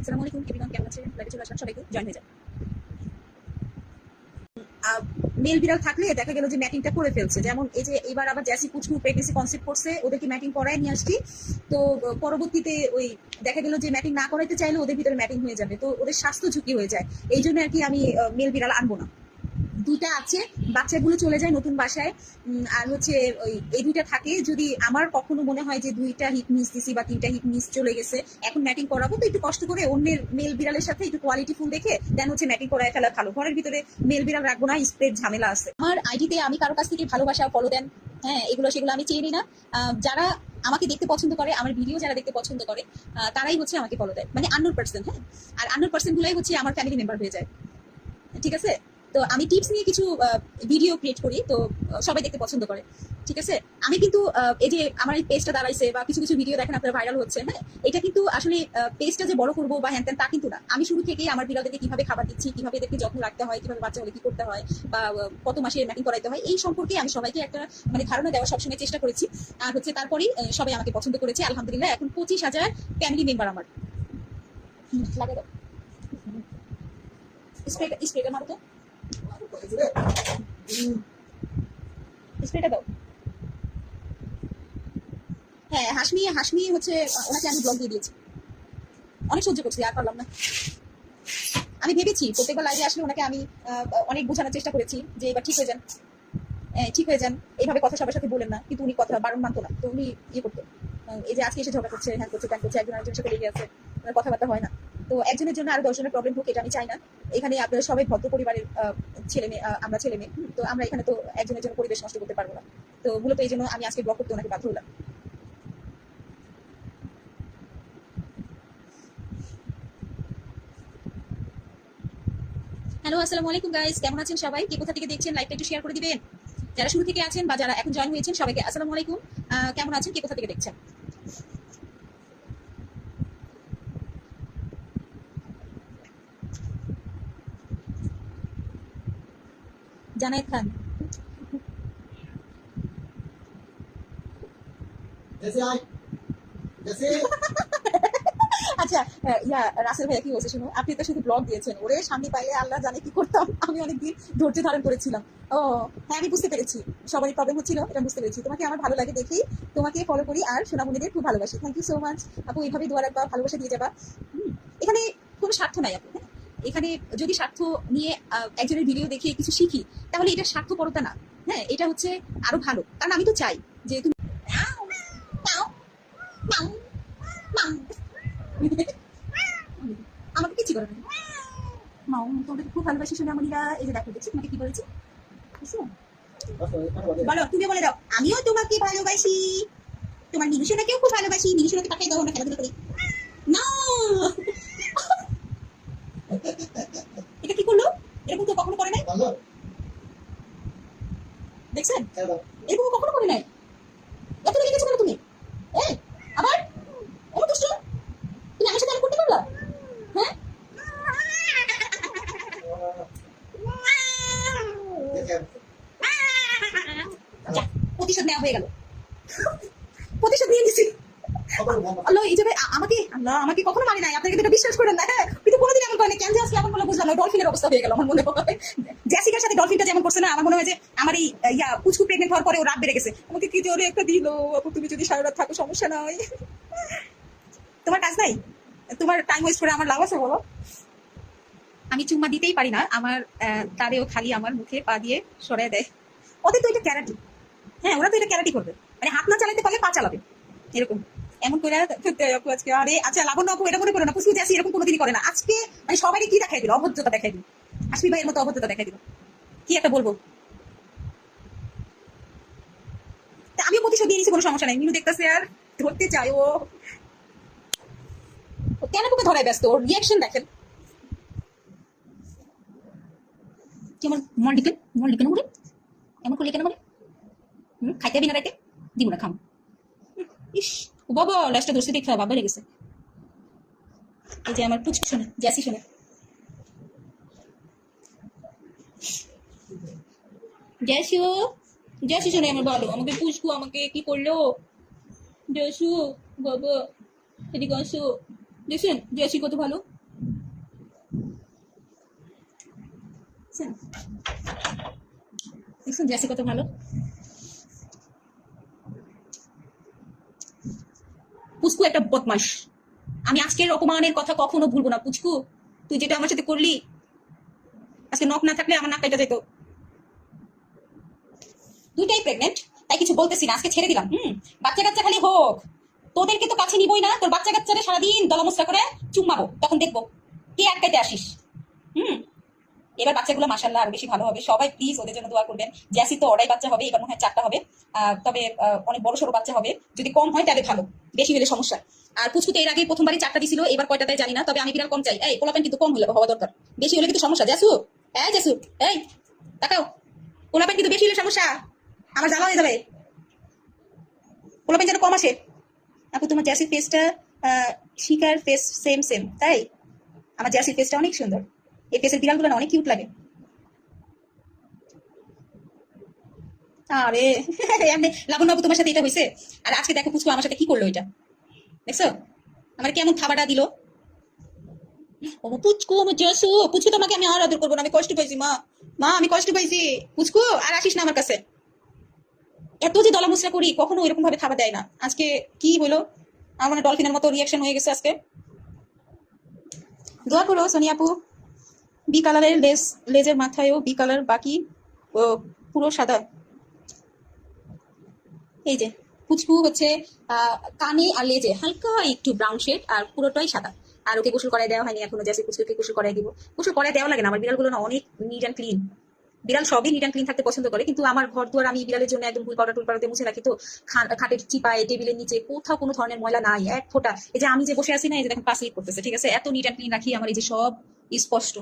আসসালামু আলাইকুম এভরিওয়ান, কেমন আছেন? লাইভে চলে আসলাম, সবাইকে জয়েন হয়ে যান। মেল বিড়াল থাকলে দেখা গেল যে ম্যাটিংটা করে ফেলছে, যেমন এই যে এবার আবার জ্যাসি কুচকু প্রেগনেন্সি কনসেপ্ট করছে, ওদেরকে ম্যাটিং করায় নিয়ে আসছি। তো পরবর্তীতে ওই দেখা গেল যে ম্যাটিং না করাইতে চাইলে ওদের ভিতরে ম্যাটিং হয়ে যাবে, তো ওদের স্বাস্থ্য ঝুঁকি হয়ে যায়। এই জন্য আর কি আমি মেল বিড়াল আনবো না। দুইটা আছে, বাচ্চাগুলো চলে যায় নতুন বাসায়। আর হচ্ছে ওই এই দুইটা থাকে, যদি আমার কখনো মনে হয় যে দুইটা হিট মিস দিছি বা তিনটা হিট মিস চলে গেছে, এখন ম্যাটিং করাবো, তো একটু কষ্ট করে অন্যের মেল বিড়ালের সাথে একটু কোয়ালিটি ফুল দেখে দেন হচ্ছে ম্যাটিং করায় ফেলা ভালো। ঘরের ভিতরে মেল বিড়াল রাখবো না, স্প্রেড ঝামেলা আছে। আমার আইডিতে আমি কারো কাছ থেকে ভালোবাসা ফলো দেন, হ্যাঁ এগুলো সেগুলো আমি চেয়ে নিই না। যারা আমাকে দেখতে পছন্দ করে, আমার ভিডিও যারা দেখতে পছন্দ করে, তারাই হচ্ছে আমাকে ফলো দেয়, মানে আননোন পার্সন। হ্যাঁ, আর আননোন পার্সন গুলাই হচ্ছে আমার ফ্যামিলি মেম্বার হয়ে যায়, ঠিক আছে? তো আমি টিপস নিয়ে কিছু ভিডিও ক্রিয়েট করি, তো সবাই দেখতে পছন্দ করে, ঠিক আছে? আমি কিন্তু এই যে আমার এই পেজটা দাঁড়াইছে বা কিছু কিছু ভিডিও দেখেন আপনারা ভাইরাল হচ্ছে, হ্যাঁ, এটা কিন্তু আসলে পেজটা যে বড় করবো বা হ্যান ত্যান তা কিন্তু না। আমি শুরু থেকেই আমার বিড়ালদেরকে কিভাবে খাবার দিচ্ছি, কিভাবে এদেরকে যত্ন রাখতে হয়, কিভাবে বাচ্চা হলে কি করতে হয়, বা কত মাসে ম্যাটিং করাইতে হয়, এই সম্পর্কে আমি সবাইকে একটা মানে ধারণা দেওয়ার সবসময় চেষ্টা করেছি। আর হচ্ছে তারপরেই সবাই আমাকে পছন্দ করেছে, আলহামদুলিল্লাহ। এখন 25,000 ফ্যামিলি মেম্বার আমার। লাগে দাও স্প্রেটা মারো তো, স্প্রেটা দাও। হ্যাঁ, হাসমি হাসমি হচ্ছে ওনাকে আমি ব্লগ দিয়ে দিয়েছি, অনেক সহ্য করছি, আর পারলাম না। আমি ভেবেছি প্রত্যেকবার লাইভে আসলে ওনাকে আমি অনেক বোঝানোর চেষ্টা করেছি যে এবার ঠিক হয়ে যান, ঠিক হয়ে যান, এইভাবে কথা সবার সাথে বলেন না, কিন্তু উনি কথা বারণ মানতো না। তো উনি ইয়ে করতো, এই যে আজকে এসে ঝগড়া করছে, হ্যাঁ করছে, প্যান করছে, একজন আরেকজনের সাথে লেগে আছে, ওনার কথাবার্তা হয় না। তো একজনের জন্য আরো 10 জনের প্রবলেম হোক, এটা আমি চাই না। এখানে আপনারা সবাই ভদ্র পরিবারের ছেলে মেয়ে, আমরা ছেলে মেয়ে, তো আমরা এখানে তো একজনের জন্য পরিবেশ নষ্ট করতে পারবো না। তো মূলত এই জন্য আমি আজকে ব্লগ করতে ওনাকে বাধ্য হলাম। হ্যালো, আসসালামু আলাইকুম গাইস, কেমন আছেন সবাই? কে কোথা থেকে দেখছেন লাইভটা একটু শেয়ার করে দিবেন। যারা শুরু থেকে আছেন বা যারা এখন জয়েন হয়েছেন, সবাইকে আসসালামু আলাইকুম। কেমন আছেন, কে কোথা থেকে দেখছেন? জানায়েত খান। আচ্ছা, ইয়া রাসেল ভাইয়া কি বলছে শুনো, আপনি তো শুধু ব্লগ দিয়েছেন, ওরে সামনে পাইলে আল্লাহ জানে কি করতাম। আমি অনেকদিন ধৈর্য ধারণ করেছিলাম। ও হ্যাঁ, আমি বুঝতে পেরেছি, সবারই প্রবলেম হচ্ছিল, এটা বুঝতে পেরেছি। তোমাকে আমার ভালো লাগে দেখেই তোমাকে ফলো করি, আর সোনামণিদের খুব ভালোবাসি। থ্যাংক ইউ সো মাচ আপু, এইভাবেই দোয়া রাখবা, ভালোবাসা দিয়ে যাবা। এখানে কোনো স্বার্থ নাই আপু, হ্যাঁ? এখানে যদি স্বার্থ নিয়ে একজনের ভিডিও দেখে কিছু শিখি, তাহলে এটা স্বার্থপরতা না। হ্যাঁ, এটা হচ্ছে আরো ভালো, কারণ আমি তো চাই যে তুমি আমাকে কিছু করে না। মাও তোমাকে খুব ভালোবাসি সোনামণিরা, এই যে দেখো, দেখছি তোমাকে কি বলেছি, বলো, তুমি বলে দাও, আমিও তোমাকে ভালোবাসি, তোমার মিনুসোনাকেও খুব ভালোবাসি। মিনুসোনাকে পাঠিয়ে দাও, আমরা খেলাধুলা করি না। এটা কি করলো? এরকম তো কখনো করে নাই, দেখছেন? এরকম কখনো করে নাই। এত রেগে গেছো কেন তুমি? এই আবার এমন দুষ্ট, তুমি আমার সাথে এমন করতে পারলা? হ্যাঁ, প্রতিশোধ নেওয়া হয়ে গেল, প্রতিশোধ নিয়ে নিছি। আল্লাহ, এই যাবে আমাকে, আল্লাহ আমাকে কখনো মারি নাই, আপনাকে এটা বিশ্বাস করেন না। হ্যাঁ, কিন্তু কোনোদিন এমন করে না, কেন যে আজকে এমন করলো বুঝলাম না। ডলফিনের অবস্থা হয়ে গেল আমার মনে হয়, জ্যাসিকার সাথে ডলফিনটা যেমন করছে না, আমার মনে হয় যে আমার এই পুচকু প্রেগনেন্ট হওয়ার পরে ও রাত বেড়ে গেছে, আমাকে কি জোরে একটা দিল। আপু তুমি যদি সারা রাত থাকো সমস্যা নাই, তোমার কাজ নাই, তোমার টাইম ওয়েস্ট করে আমার লাভ আছে বলো? আমি চুম্মা দিতেই পারি না, আমার তারেও খালি আমার মুখে পা দিয়ে সরাই দেয়। ওদের তো এটা ক্যারাটি, হ্যাঁ ওরা তো এটা ক্যারাটি করবে, মানে হাত না চালাতে পারলে পা চালাবে, এরকম এমন করে আপু আজকে। আরে আচ্ছা লাবণ্য আপু, এটা মনে করো না, পুষ্পু জ্যাসি এরকম কোনোদিনই করে না। আজকে মানে সবাই কি দেখাই দিল, অভদ্রতা দেখাই দিল, আশমি ভাইয়ের মতো অভদ্রতা দেখাই দিল। কি একটা বলবো, তা আমিও প্রতিশোধ দিয়ে নিয়েছি, কোনো সমস্যা নাই। মিনু দেখতেছে আর ধরতে চাই, ও কেন তোকে ধরায় ব্যস্ত, ওর রিয়াকশন দেখেন। যেমন মল্লিকেন মল্লিকেন উড়ে এমন করলে কেন, মানে খাইতে বিনা রাইতে দিব না, খাম। ইস, ও বাবা লাস্টটা ধরতে দেখে বাবা লেগেছে। এই যে আমার পুচকু শোনে, জ্যাসি শোনে, জ্যাসু জ্যাসি শোনে আমার ভালো, আমাকে পুচকু আমাকে কি করলো, জ্যাসু বাবা এদিকে আসো। দেখছেন জ্যাসি কত ভালো, দেখছেন জেসি কত ভালো। পুচকু একটা বদমাস। আমি আজকের অপমানের কথা কখনো ভুলবো না। পুচকু, তুই যেটা আমার সাথে করলি, আজকে নখ না থাকলে আমার নাক কাটা যেত। দুইটাই প্রেগনেন্ট, তাই কিছু বলতেছি না, আজকে ছেড়ে দিলাম। বাচ্চা কাচ্চা খালি হোক, তোদেরকে তো কাছে নিবই না। তোর বাচ্চা কাচ্চারে সারাদিন দলামসরা করে চুম্মাবো, তখন দেখবো কে আটকাইতে আসিস। এবার বাচ্চাগুলো মাশাআল্লাহ আরো বেশি ভালো হবে। সবাই প্লিজ ওদের জন্য দোয়া করবেন। জ্যাসি তো ওরাই বাচ্চা হবে, এবার মনে হয় 4টা হবে। তবে অনেক বড় সড়ো বাচ্চা হবে। যদি কম হয় তাহলে ভালো, বেশি হলে সমস্যা। আর পুচকুতে এর আগে প্রথমবারই 4টা দিছিল, এবার কয়টা দেয় জানি না। তবে আমি বিড়াল কম চাই। এই পোলাপেন কিন্তু কম হওয়া দরকার, বেশি হলে কিন্তু সমস্যা। জ্যাসু, এই জ্যাসু, এই তাকাও, পোলাপেন কিন্তু বেশি হলে সমস্যা, আমার জ্বালা হয়ে যাবে। পোলাপেন যেন কম আসে। আপু তোমার জ্যাসির ফেসটা শিকার ফেস সেম সেম, তাই? আমার জ্যাসির ফেসটা অনেক সুন্দর। এই ফেসের বিড়ালগুলো না অনেক কিউট লাগে। আরে এমনি লাবণ্য বাবু তোমার সাথে এটা হয়েছে? আর আজকে দেখো পুচকু আমার সাথে কি করলো এটা, দেখছো? আমার কেমন খাবারটা দিল। ও পুচকু, আমার জেসু, পুচকু তোমাকে আমি আর আদর করবো না, আমি কষ্ট পাইছি মা। মা আমি কষ্ট পাইছি। পুচকু আর আসিস না আমার কাছে। এত যে দলা মুচড়া করি, কখনো এরকম ভাবে খাবার দেয় না। আজকে কি হলো, আমার মানে ডলফিনের মতো রিয়াকশন হয়ে গেছে আজকে। দোয়া করো সোনিয়া আপু। বি কালারের লেজের মাথায়ও বি কালার, বাকি পুরো সাদা। এই যে পুচকু হচ্ছে কানে আর লেজে হালকা একটু ব্রাউন শেড, আর পুরোটাই সাদা। আর ওকে গোসল করায় দেওয়া হয়নি এখনো। জাস্ট পুচকুকে গোসল করাই দিব। গোসল করায় দেওয়া লাগে না, আমার বিড়ালগুলো না অনেক নিট অ্যান্ড ক্লিন। বিড়াল সবই নিট অ্যান্ড ক্লিন থাকতে পছন্দ করে, কিন্তু আমার ঘর দুয়ার আমি বিড়ালের জন্য একদম টুল পাউডার দিয়ে মুছে রাখি। তো খাটের চিপায়, টেবিলের নিচে কোথাও কোনো ধরনের ময়লা নাই, এক ফোঁটা। এই যে আমি যে বসে আছি না, এই যে দেখেন পাস লিক করতেছে, ঠিক আছে? এত নিট অ্যান্ড ক্লিন রাখি, আমার এই যে সব স্পষ্ট।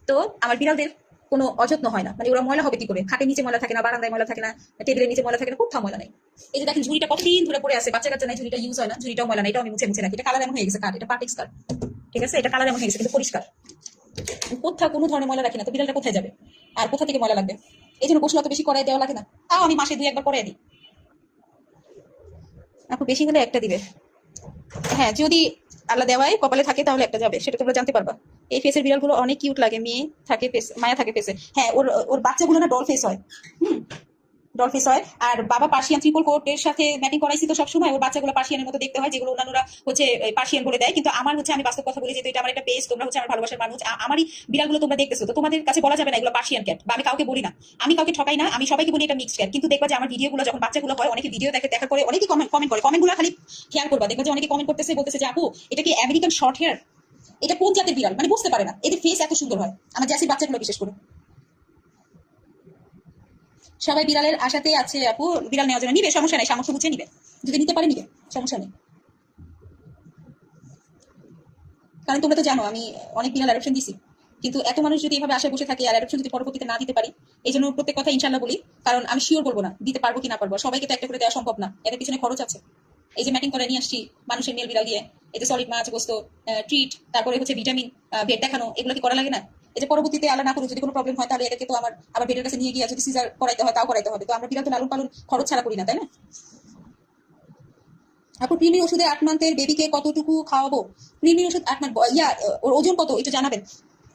তো আমার বিড়ালদের কোনো অযত্ন হয় না, মানে ওরা ময়লা হবে কি করে? খাটের নিচে ময়লা থাকে না, বারান্দায় ময়লা থাকে না, টেবিলের নিচে ময়লা থাকে না, কোথাও ময়লা নাই। এই যে দেখেন ঝুড়িটা কতদিন ধরে পড়ে আছে, বাচ্চা কাচ্চা নাই, ঝুড়িটা ইউজ হয় না, ঝুড়িটাও ময়লা নাই, এটাও আমি মুছে মুছে রাখি। এটা কালার এমন হয়ে গেছে, কাঠ এটা পার্টিক্স কাঠ, ঠিক আছে? এটা কালার এমন হয়ে গেছে কিন্তু পরিষ্কার। কোথাও কোনো ধরনের ময়লা রাখি না, তো বিড়ালটা কোথায় যাবে আর কোথা থেকে ময়লা লাগবে? এই জন্য গোসল অত বেশি করাই দেওয়া লাগে না, তাও আমি মাসে 2-1 বার করাই দিই। আপু বেশি হলে একটা দিবে। হ্যাঁ, যদি আল্লাহ দেওয়ায় কপালে থাকে তাহলে একটা যাবে, সেটা তোমরা জানতে পারবা। এই ফেসের বিড়ালগুলো অনেক কিউট লাগে, মেয়ে থাকে ফেস, মায়া থাকে ফেসে। হ্যাঁ, ওর ওর বাচ্চাগুলো না ডল ফেস হয়। হুম, ডল ফেস হয়। আর বাবা পার্সিয়ান ট্রিপল কোটের সাথে ম্যাটিং করাইছি, তো সবসময় ওর বাচ্চাগুলো পার্সিয়ানের মতো দেখতে হয়, যেগুলো অন্যান্যরা হচ্ছে পার্সিয়ান বলে দেয়। কিন্তু আমার হচ্ছে, আমি বাস্তব কথা বলি, যেহেতু এটা আমার একটা পেজ, তোমরা হচ্ছে আমার ভালোবাসার মানুষ, আমারই বিড়ালগুলো তোমরা দেখতেছো, তো তোমাদের কাছে বলা যাবে না এগুলো পার্সিয়ান ক্যাট, বা আমি কাউকে বলি না, আমি কাউকে ঠকাই না, আমি সবাইকে বলি এটা মিক্সড ক্যাট। কিন্তু দেখবা যে আমার ভিডিওগুলো যখন বাচ্চাগুলো হয়, অনেকে ভিডিও দেখে, দেখার পরে অনেকেই কমেন্ট করে, কমেন্টগুলো খালি খেয়াল করবা, দেখবা যে অনেকে কমেন্ট করতেছে, বলতেছে যে আপু এটা কি আমেরিকান শর্ট হেয়ার, এটা কোন জাতের বিড়াল, মানে বুঝতে পারে না, এদের ফেস এত সুন্দর হয়, আমার জ্যাসির বাচ্চাগুলো বিশেষ করে। সবাই বিড়ালের আশাতে আছে আপু, বিড়াল নেওয়ার জন্য নিবে, সমস্যা নাই, সামর্থ্য বুঝে নিবে, যদি নিতে পারে নিবে, সমস্যা নেই। কারণ তোমরা তো জানো আমি অনেক বিড়াল অ্যাডপশন দিছি, কিন্তু এত মানুষ যদি এভাবে আশায় বসে থাকে আর অ্যাডপশন যদি পরবর্তীতে না দিতে পারি, এই জন্য প্রত্যেক কথা ইনশাল্লাহ বলি। কারণ আমি শিওর বলবো না দিতে পারবো কি না পারবো, সবাইকে তো একটা করে দেওয়া সম্ভব না, এদের পিছনে খরচ আছে। এই যে ম্যাটিং করে নিয়ে আসছি মানুষের মেল বিড়াল দিয়ে, এই যে সলিড মাছ গোস্ত, ট্রিট, তারপরে হচ্ছে ভিটামিন, ভেট দেখানো, এগুলো কি করা লাগে না? এই যে পরবর্তীতে আল্লাহ না করুক যদি কোনো প্রবলেম হয়, তাহলে এটাকে তো আমার আবার ভেটের কাছে নিয়ে গিয়ে যদি সিজার করাইতে হয় তাও করাইতে হবে। তো আমরা বিড়াল তো লালন পালন খরচ ছাড়া করি না, তাই না? আপু কৃমি ওষুধে 8 মান্থের বেবিকে কতটুকু খাওয়াবো? কৃমি ওষুধ 8 মান্থ, ওর ওজন কত একটু জানাবেন।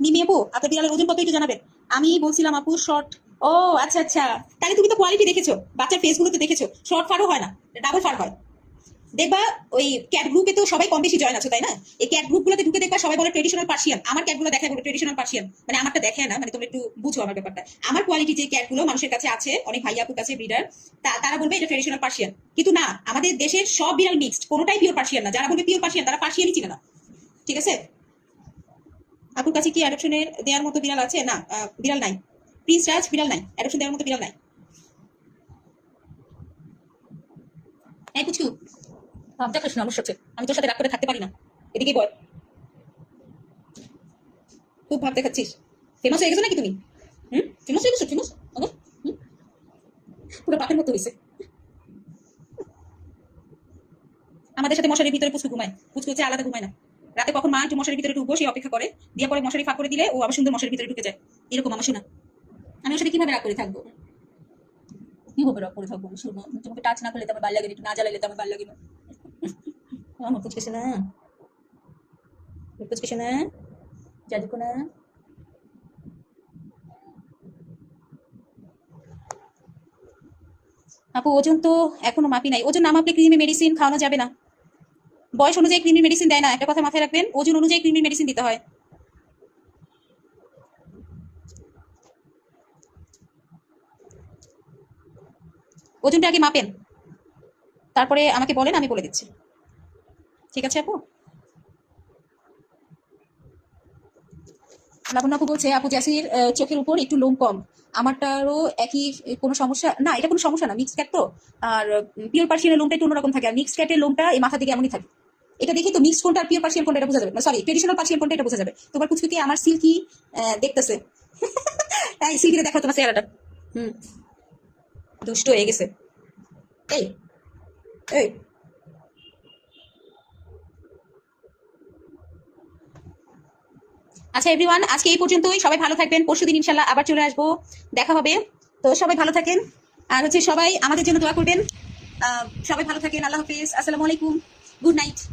মিমি আপু আপনার বিড়ালের ওজন কত একটু জানাবেন। আমি বলছিলাম আপু শর্ট। ও আচ্ছা আচ্ছা, তাহলে তুমি তো কোয়ালিটি দেখেছো, বাচ্চার ফেস গুলো তো দেখেছো, শর্ট ফারও হয় না, ডাবল ফার হয়। দেখবা ওই ক্যাট গ্রুপে তো সবাই কম বেশি জয়েন আছে, তাই না? এই ক্যাট গ্রুপ গুলোতে ঢুকে দেখবা সবাই বলে ট্রেডিশনাল পার্সিয়ান, আমার ক্যাট গুলো দেখায় বলে ট্রেডিশনাল পার্সিয়ান, মানে আমারটা দেখে না, মানে তোমরা একটু বুঝো আমার ব্যাপারটা। আমার কোয়ালিটি যে ক্যাট গুলো মানুষের কাছে আছে, অনেক ভাইয়া আপুর কাছে ব্রিডার, তারা বলবে এটা ট্রেডিশনাল পার্সিয়ান, কিন্তু না, আমাদের দেশের সব বিড়াল মিক্সড, কোনোটাই পিওর পার্সিয়ান না। যারা বলবে পিওর পার্সিয়ান তারা পার্সিয়ানই চিনে না, ঠিক আছে? আপুর কাছে কি অ্যাডপশনের দেওয়ার মতো বিড়াল আছে? না, বিড়াল নাই। প্রিন্স রাজ বিড়াল নাই, অ্যাডপশন দেওয়ার মতো বিড়াল নাই। এই পুচকু, ভাব দেখাস না আমার সাথে, আমি তোর সাথে রাগ করে থাকতে পারি না। এদিকে বল, খুব ভাব দেখাচ্ছিস। ফেমাস হয়ে গেছো নাকি তুমি? ফেমাস হয়ে গেছো, ফেমাস। পুরো পাখের মতো হয়েছে। আমাদের সাথে মশারির ভিতরে পুচকু ঘুমায়, পুচকু হচ্ছে আলাদা ঘুমায় না। রাতে কখন মা একটু মশারির ভিতরে ঢুকবো সেই অপেক্ষা করে, দিয়ে পরে মশারি ফাঁক করে দিলে ও আবার সুন্দর মশারির ভিতরে ঢুকে যায়। এরকম আমার শোনা। আমি ওর সাথে কিভাবে রাগ করে থাকবো? কিভাবে রাগ করে থাকবো? শোনো, তোমাকে টাচ না করলে তো আমার ভালো লাগে না, একটু না জ্বালাইলে তো আমার ভালো লাগে না। আমার পুচকেছে না, পুচকেছে না, জাদু না। আপু ওজন তো এখনো মাপি নাই, ওজন না মাপলে ক্রিমি মেডিসিন খাওয়ানো যাবে না। বয়স অনুযায়ী ক্রিমি মেডিসিন দেয় না, একটা কথা মাথায় রাখবেন, ওজন অনুযায়ী ক্রিমি মেডিসিন দিতে হয়। ওজনটা আগে মাপেন, তারপরে আমাকে বলেন, আমি বলে দিচ্ছি। ঠিক আছে আপু? লাবণ্য আপু বলছে, আপু জ্যাসির চোখের উপর একটু লোম কম, আমারটারও একই, কোনো সমস্যা না? এটা কোনো সমস্যা না, মিক্স ক্যাট তো। আর পিওর পার্সিয়ানের লোমটা একটু অন্যরকম থাকে, আর মিক্স ক্যাটের লোমটা এই মাথা দিকে এমনই থাকে। এটা দেখি তো মিক্স কোনটা আর পিওর পার্সিয়ান কোনটা এটা বোঝা যাবে, সরি ট্রেডিশনাল পার্সিয়ান কোনটা এটা বোঝা যাবে। তোমার কুচকুকে আমার সিল্কি দেখতেছে। এই সিল্কিরে দেখো তোমার চেহারাটা। হুম, দুষ্ট হয়ে গেছে। এই এই আচ্ছা এভরিওয়ান, আজকে এই পর্যন্তই। সবাই ভালো থাকবেন, পরশুদিন ইনশাল্লাহ আবার চলে আসবো, দেখা হবে। তো সবাই ভালো থাকেন, আর হচ্ছে সবাই আমাদের জন্য দোয়া করবেন। সবাই ভালো থাকেন, আল্লাহ হাফিজ, আসসালামু আলাইকুম, গুড নাইট।